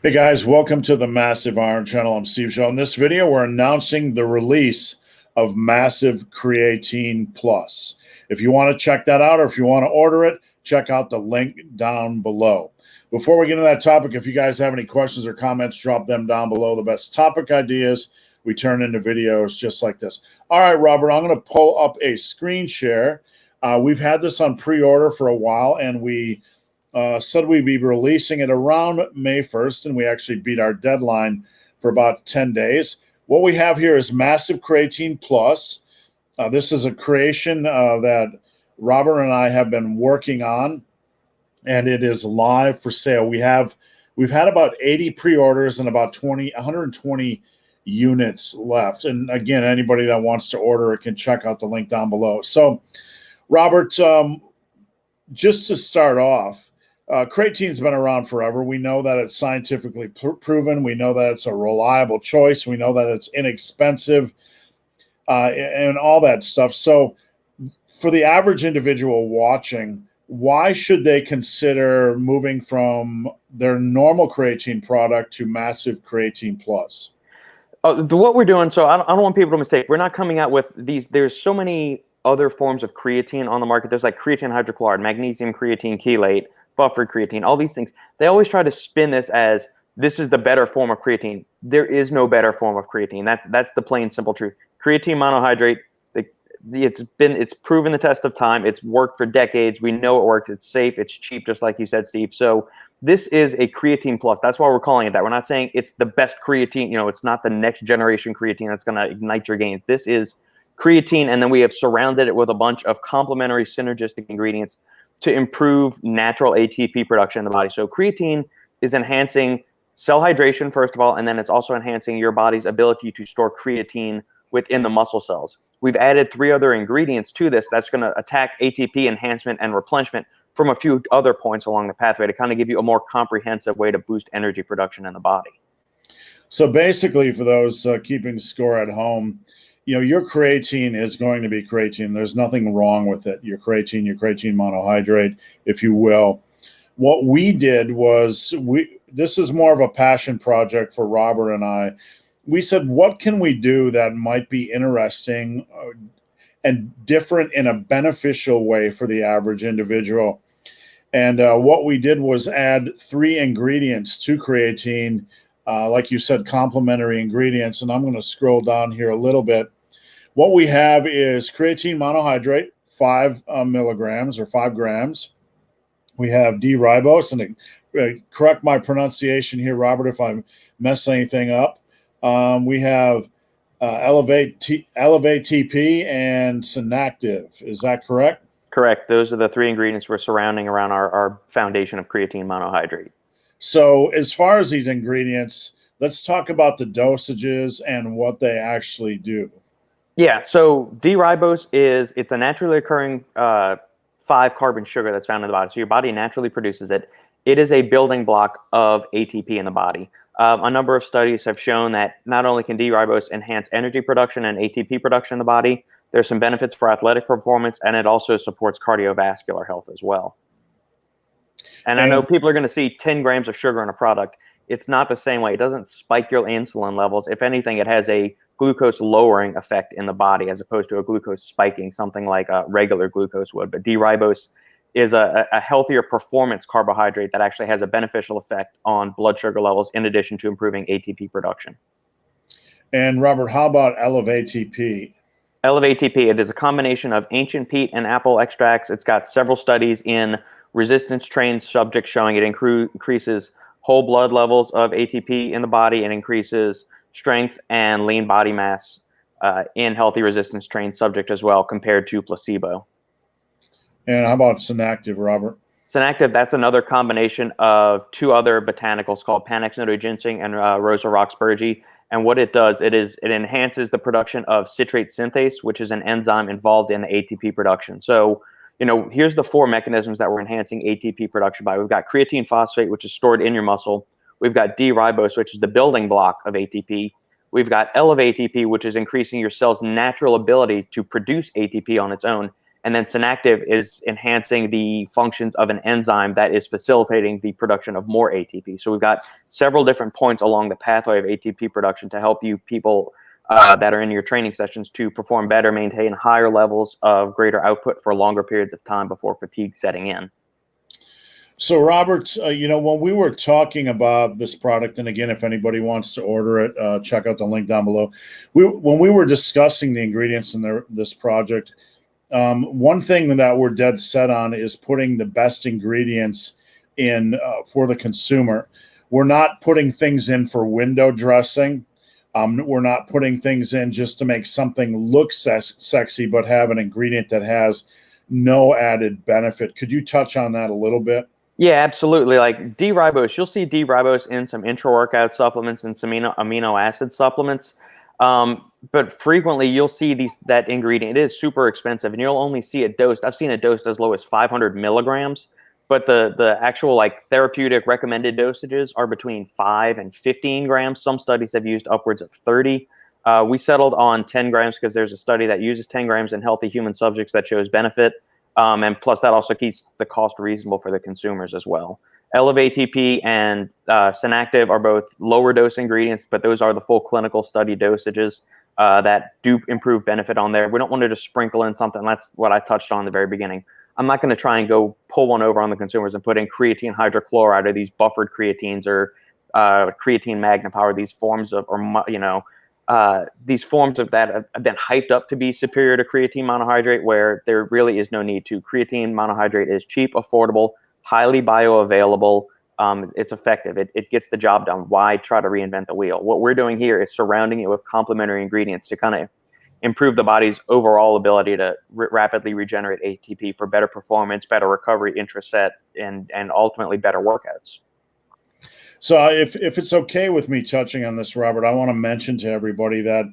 Hey guys, welcome to the Massive Iron Channel. I'm Steve Shaw. In this video, we're announcing the release of Massive Creatine Plus. If you want to check that out or if you want to order it, check out the link down below. Before we get into that topic, if you guys have any questions or comments, drop them down below. The best topic ideas we turn into videos just like this. All right, Robert, I'm going to pull up a screen share. We've had this on pre-order for a while, and we said we'd be releasing it around May 1st, and we actually beat our deadline for about 10 days. What we have here is Massive Creatine Plus. This is a creation that Robert and I have been working on, and it is live for sale. We've had about 80 pre-orders and about 120 units left. And again, anybody that wants to order it can check out the link down below. So, Robert, just to start off, creatine's been around forever. We know that it's scientifically proven. We know that it's a reliable choice. We know that it's inexpensive and all that stuff. So for the average individual watching, why should they consider moving from their normal creatine product to Massive Creatine Plus? What we're doing, so I don't want people to mistake. We're not coming out with these. There's so many other forms of creatine on the market. There's like creatine hydrochloride, magnesium creatine chelate, buffered creatine, all these things. They always try to spin this as this is the better form of creatine. There is no better form of creatine. That's the plain simple truth. Creatine monohydrate, it's proven the test of time. It's worked for decades. We know it works. It's safe. It's cheap, just like you said, Steve. So this is a creatine plus. That's why we're calling it that. We're not saying it's the best creatine. It's not the next generation creatine that's going to ignite your gains. This is creatine, and then we have surrounded it with a bunch of complementary synergistic ingredients to improve natural ATP production in the body. So creatine is enhancing cell hydration, first of all, and then it's also enhancing your body's ability to store creatine within the muscle cells. We've added 3 other ingredients to this that's going to attack ATP enhancement and replenishment from a few other points along the pathway to kind of give you a more comprehensive way to boost energy production in the body. So basically, for those keeping score at home, your creatine is going to be creatine. There's nothing wrong with it. Your creatine monohydrate, if you will. What we did was this is more of a passion project for Robert and I. We said, what can we do that might be interesting and different in a beneficial way for the average individual? And what we did was add 3 ingredients to creatine, like you said, complementary ingredients. And I'm going to scroll down here a little bit. What we have is creatine monohydrate, 5 milligrams or 5 grams. We have D-ribose, and correct my pronunciation here, Robert, if I mess anything up. We have Elevate TP and Synactive. Is that correct? Correct. Those are the 3 ingredients we're surrounding around our foundation of creatine monohydrate. So as far as these ingredients, let's talk about the dosages and what they actually do. Yeah, so D-ribose it's a naturally occurring 5-carbon sugar that's found in the body. So your body naturally produces it. It is a building block of ATP in the body. A number of studies have shown that not only can D-ribose enhance energy production and ATP production in the body, there's some benefits for athletic performance, and it also supports cardiovascular health as well. And I know people are going to see 10 grams of sugar in a product. It's not the same way. It doesn't spike your insulin levels. If anything, it has a glucose lowering effect in the body as opposed to a glucose spiking, something like a regular glucose would. But D-ribose is a healthier performance carbohydrate that actually has a beneficial effect on blood sugar levels in addition to improving ATP production. And Robert, how about Elevate TP? Elevate TP, it is a combination of ancient peat and apple extracts. It's got several studies in resistance-trained subjects showing it increases whole blood levels of ATP in the body and increases strength and lean body mass in healthy resistance-trained subjects as well compared to placebo. And how about Synactive, Robert? Synactive, that's another combination of 2 other botanicals called Panax notoginseng and Rosa roxburghi. And what it does, it enhances the production of citrate synthase, which is an enzyme involved in the ATP production. So, here's the 4 mechanisms that we're enhancing ATP production by. We've got creatine phosphate, which is stored in your muscle. We've got D-ribose, which is the building block of ATP. We've got Elevate ATP, which is increasing your cell's natural ability to produce ATP on its own. And then Synactive is enhancing the functions of an enzyme that is facilitating the production of more ATP. So we've got several different points along the pathway of ATP production to help you people that are in your training sessions to perform better, maintain higher levels of greater output for longer periods of time before fatigue setting in. So, Robert, when we were talking about this product, and again, if anybody wants to order it, check out the link down below. When we were discussing the ingredients in this project, one thing that we're dead set on is putting the best ingredients in for the consumer. We're not putting things in for window dressing. We're not putting things in just to make something look sexy, but have an ingredient that has no added benefit. Could you touch on that a little bit? Yeah, absolutely. Like D-ribose, you'll see D-ribose in some intra-workout supplements and some amino acid supplements. But frequently you'll see that ingredient. It is super expensive, and you'll only see it dosed. I've seen it dosed as low as 500 milligrams, but the actual like therapeutic recommended dosages are between 5 and 15 grams. Some studies have used upwards of 30. We settled on 10 grams because there's a study that uses 10 grams in healthy human subjects that shows benefit. And plus, that also keeps the cost reasonable for the consumers as well. Elevate ATP and Synactive are both lower dose ingredients, but those are the full clinical study dosages that do improve benefit on there. We don't want to just sprinkle in something. That's what I touched on in the very beginning. I'm not going to try and go pull one over on the consumers and put in creatine hydrochloride or these buffered creatines or creatine magnipower, these forms of, these forms of that have been hyped up to be superior to creatine monohydrate, where there really is no need to. Creatine monohydrate is cheap, affordable, highly bioavailable. It's effective. It gets the job done. Why try to reinvent the wheel? What we're doing here is surrounding it with complementary ingredients to kind of improve the body's overall ability to rapidly regenerate ATP for better performance, better recovery, intraset, and ultimately better workouts. So if it's okay with me touching on this, Robert, I want to mention to everybody that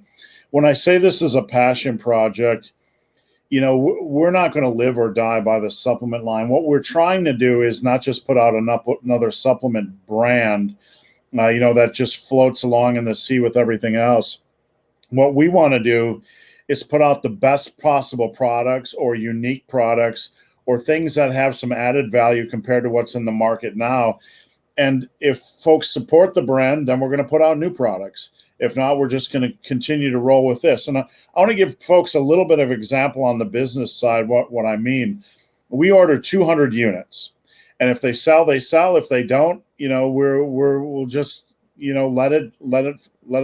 when I say this is a passion project, we're not going to live or die by the supplement line. What we're trying to do is not just put out another supplement brand, that just floats along in the sea with everything else. What we want to do is put out the best possible products or unique products or things that have some added value compared to what's in the market now. And if folks support the brand, then we're going to put out new products. If not, we're just going to continue to roll with this. And I want to give folks a little bit of example on the business side, what I mean. We order 200 units. And if they sell, they sell. If they don't, we'll just, let it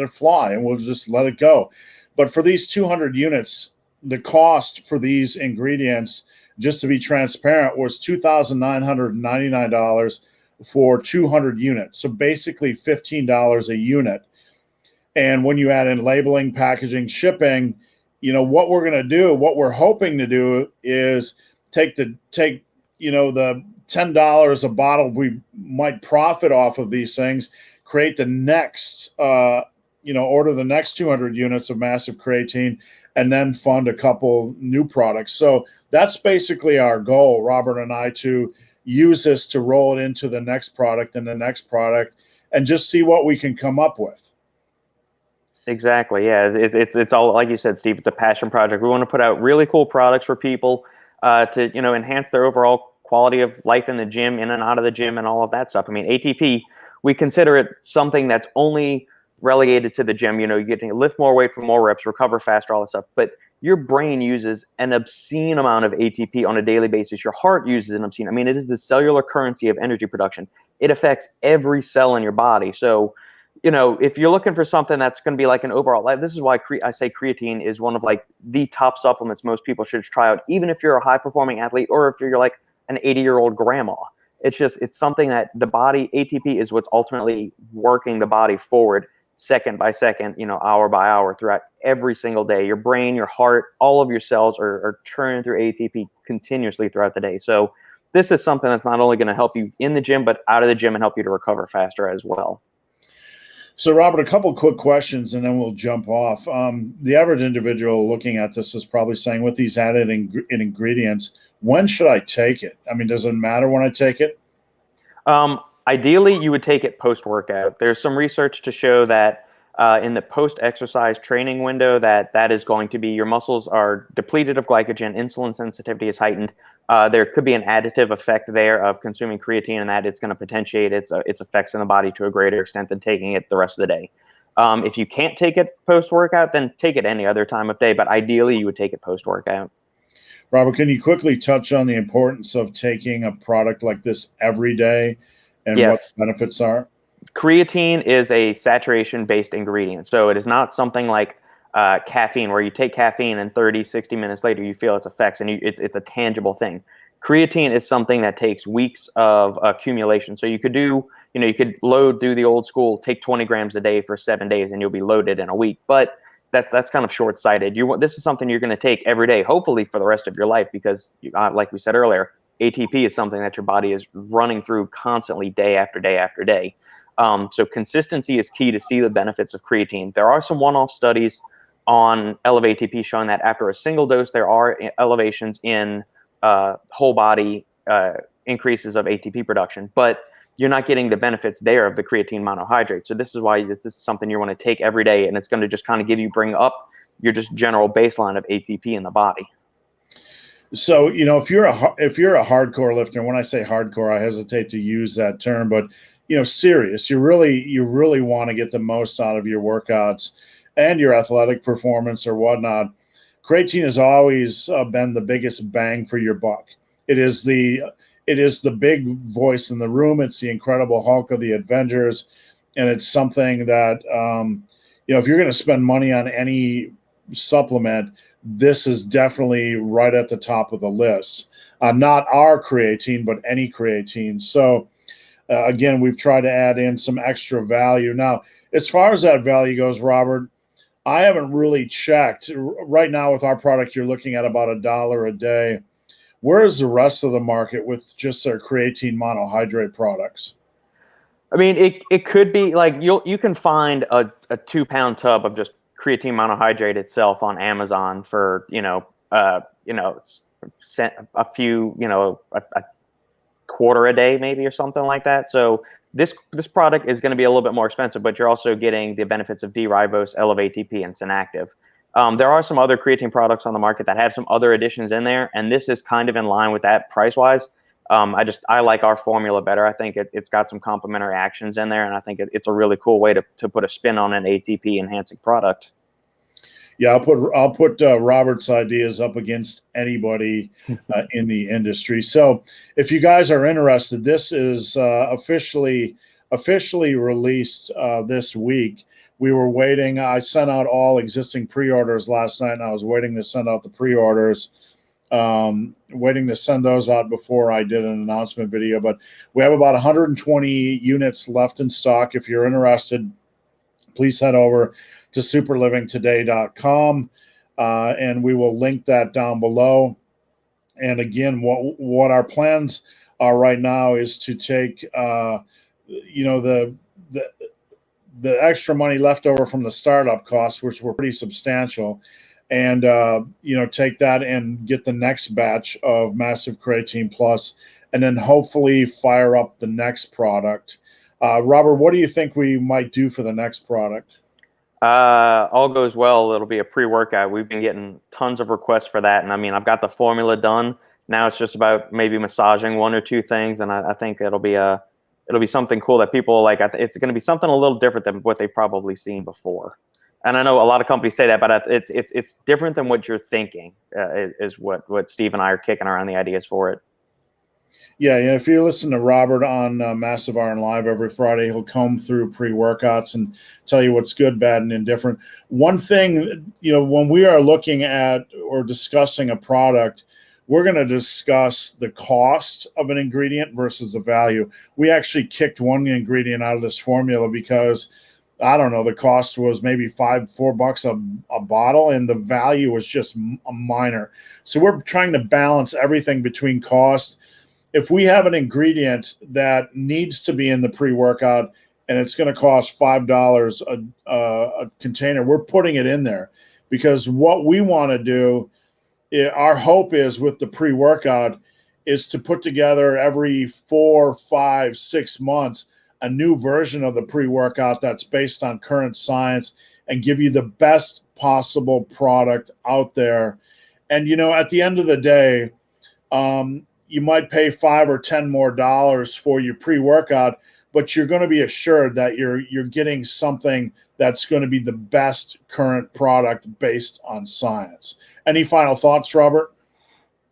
fly, and we'll just let it go. But for these 200 units, the cost for these ingredients, just to be transparent, was $2,999 for 200 units. So basically $15 a unit. And when you add in labeling, packaging, shipping, what we're going to do, what we're hoping to do is take the $10 a bottle we might profit off of these things, create the next, order the next 200 units of massive creatine, and then fund a couple new products. So that's basically our goal, Robert and I, to use this to roll it into the next product and the next product and just see what we can come up with. Exactly. Yeah. It's all, like you said, Steve, it's a passion project. We want to put out really cool products for people to, enhance their overall quality of life in the gym, in and out of the gym, and all of that stuff. I mean, ATP, we consider it something that's only relegated to the gym. You get to lift more weight for more reps, recover faster, all that stuff. But your brain uses an obscene amount of ATP on a daily basis. Your heart uses an obscene. I mean, it is the cellular currency of energy production. It affects every cell in your body. So, if you're looking for something that's going to be like an overall life, this is why I say creatine is one of like the top supplements most people should try out, even if you're a high performing athlete or if you're like an 80-year-old grandma. It's something that the body, ATP is what's ultimately working the body forward second by second, hour by hour throughout every single day. Your brain, your heart, all of your cells are churning through ATP continuously throughout the day. So this is something that's not only going to help you in the gym, but out of the gym and help you to recover faster as well. So, Robert, a couple quick questions, and then we'll jump off. The average individual looking at this is probably saying, with these added ingredients, when should I take it? I mean, does it matter when I take it? Ideally, you would take it post-workout. There's some research to show that in the post-exercise training window, that is going to be, your muscles are depleted of glycogen, insulin sensitivity is heightened. There could be an additive effect there of consuming creatine, and that it's going to potentiate its effects in the body to a greater extent than taking it the rest of the day. If you can't take it post-workout, then take it any other time of day, but ideally you would take it post-workout. Robert, can you quickly touch on the importance of taking a product like this every day and what Yes. the benefits are? Creatine is a saturation-based ingredient. So it is not something like caffeine, where you take caffeine and 30, 60 minutes later you feel its effects, and it's a tangible thing. Creatine is something that takes weeks of accumulation. So you could do, you could do the old school, take 20 grams a day for 7 days and you'll be loaded in a week. But that's kind of short-sighted. This is something you're going to take every day, hopefully for the rest of your life, because like we said earlier, ATP is something that your body is running through constantly, day after day after day. So consistency is key to see the benefits of creatine. There are some one-off studies on Elevate ATP showing that after a single dose, there are elevations in whole body increases of ATP production, but you're not getting the benefits there of the creatine monohydrate. So this is why this is something you want to take every day, and it's going to just kind of bring up your just general baseline of ATP in the body. So, if you're a hardcore lifter, and when I say hardcore, I hesitate to use that term, but serious, you really want to get the most out of your workouts and your athletic performance or whatnot. Creatine has always been the biggest bang for your buck. It is the big voice in the room. It's the Incredible Hulk of the Avengers, and it's something that if you're going to spend money on any supplement, this is definitely right at the top of the list. Not our creatine, but any creatine. So again, we've tried to add in some extra value. Now, as far as that value goes, Robert, I haven't really checked. Right now with our product, you're looking at about $1 a day. Where is the rest of the market with just their creatine monohydrate products? I mean, it could be like you can find a 2-pound tub of just creatine monohydrate itself on Amazon for a few, a quarter a day maybe or something like that. So this product is going to be a little bit more expensive, but you're also getting the benefits of D-ribose, Elevate ATP, and Synactive. There are some other creatine products on the market that have some other additions in there, and this is kind of in line with that price-wise. I like our formula better. I think it's got some complementary actions in there, and I think it's a really cool way to put a spin on an ATP enhancing product. Yeah, I'll put Robert's ideas up against anybody in the industry. So if you guys are interested, this is officially released this week. We were waiting. I sent out all existing pre-orders last night, and I was waiting to send out the pre-orders. Waiting to send those out before I did an announcement video. But we have about 120 units left in stock. If you're interested, please head over to superlivingtoday.com, and we will link that down below. And again, what our plans are right now is to take the extra money left over from the startup costs, which were pretty substantial, and take that and get the next batch of Massive Creatine Plus, and then hopefully fire up the next product. Robert, what do you think we might do for the next product? All goes well, it'll be a pre-workout. We've been getting tons of requests for that, and I mean, I've got the formula done. Now it's just about maybe massaging one or two things, and I think it'll be something cool that people like. It's going to be something a little different than what they've probably seen before. And I know a lot of companies say that, but it's different than what you're thinking. Is what Steve and I are kicking around the ideas for it. Yeah, if you listen to Robert on Massive Iron Live every Friday, he'll come through pre-workouts and tell you what's good, bad, and indifferent. One thing, when we are looking at or discussing a product, we're going to discuss the cost of an ingredient versus the value. We actually kicked one ingredient out of this formula because, I don't know, the cost was maybe $4 a bottle, and the value was just a minor. So we're trying to balance everything between cost. If we have an ingredient that needs to be in the pre-workout and it's going to cost $5 a container, we're putting it in there, because what we want to do, our hope is with the pre-workout, is to put together every 4, 5, 6 months a new version of the pre-workout that's based on current science and give you the best possible product out there. And, you know, at the end of the day, you might pay $5 or $10 more for your pre-workout, but you're going to be assured that you're getting something that's going to be the best current product based on science. Any final thoughts, Robert?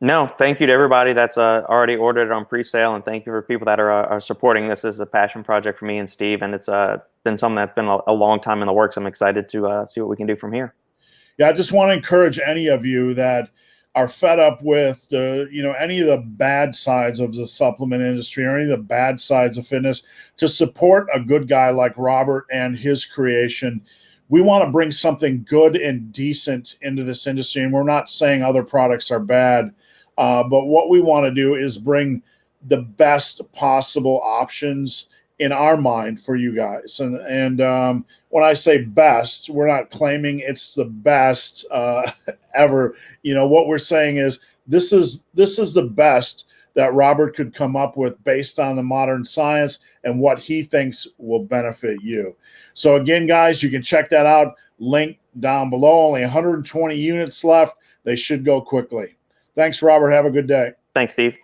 No, thank you to everybody that's already ordered it on pre-sale, and thank you for people that are supporting this. As a passion project for me and Steve, and it's been something that's been a long time in the works. I'm excited to see what we can do from here. Yeah, I just want to encourage any of you that are fed up with the, you know, any of the bad sides of the supplement industry or any of the bad sides of fitness, to support a good guy like Robert and his creation. We want to bring something good and decent into this industry, and we're not saying other products are bad, but what we want to do is bring the best possible options in our mind for you guys. And when I say best, we're not claiming it's the best ever. You know, what we're saying is this is the best that Robert could come up with based on the modern science and what he thinks will benefit you. So again, guys, you can check that out. Link down below. Only 120 units left. They should go quickly. Thanks, Robert. Have a good day. Thanks, Steve.